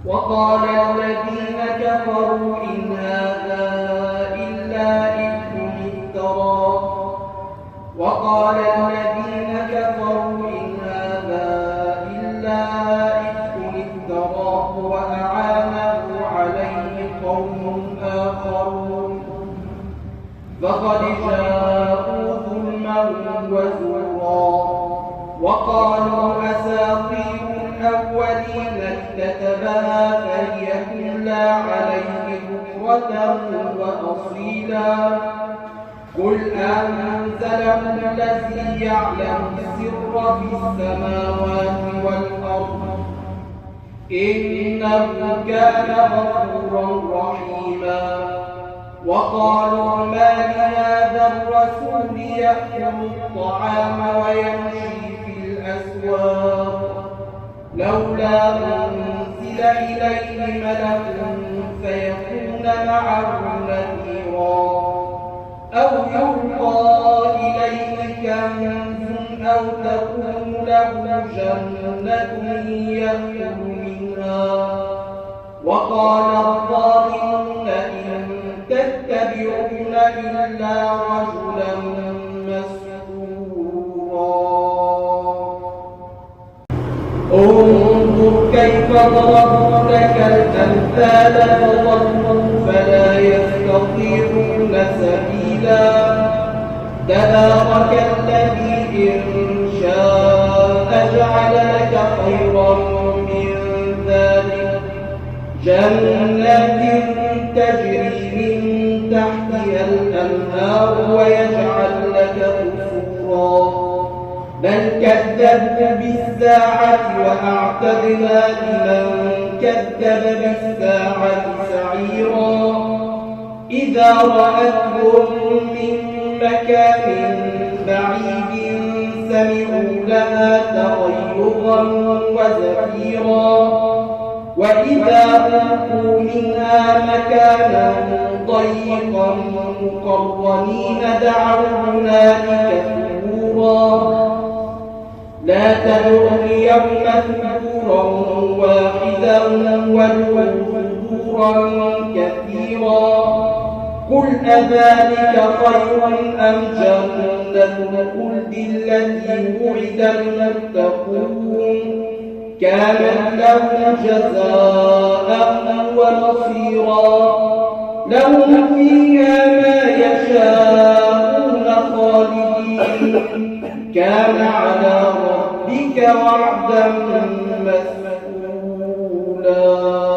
وقال الذين كفروا إن هذا إلا إفك افتراه وقال الذين كفروا إن هذا إلا إفك افتراه وأعانه عليه قوم آخرون فقد جاءوا ظلما وزورا وقالوا أساطير الأولين اكتتبها فهي تملى عليه بكرة وأصيلا قل أنزله الذي يعلم السر في السماوات والأرض إنه كان غفورا رحيما وقالوا ما لهذا الرسول يأكل الطعام ويمشي في الأسواق لولا أنزل إليه ملك فيكون معه نذيرا أو يلقى إليه كنز أو تكون له جنة يأكل منها وقال الظالمون إن تتبعون إلا رجلا مسحورا انظر كيف ضربوا لك الأمثال فضلوا فلا يستطيعون سبيلا تبارك الذي إن شاء جعل لك خيرا من ذلك جنات تجري من تحتها الأنهار ويجعل لك قصورا بل كذبوا بالساعة وأعتدنا لمن كذب بالساعة سعيرا إذا رأتهم من مكان بعيد سمعوا لها تغيظا وزفيرا وإذا ألقوا منها مكانا ضيقا مقرنين دعوا هنالك ثبورا لا تدعوا اليوم ثبورا واحدا وادعوا ثبورا كثيرا قل أذلك خير أم جنة الخلد التي وعد المتقون كانت لهم جزاء ومصيرا لهم فيها ما يشاءون خالدين كان على ربك وعدا مسئولا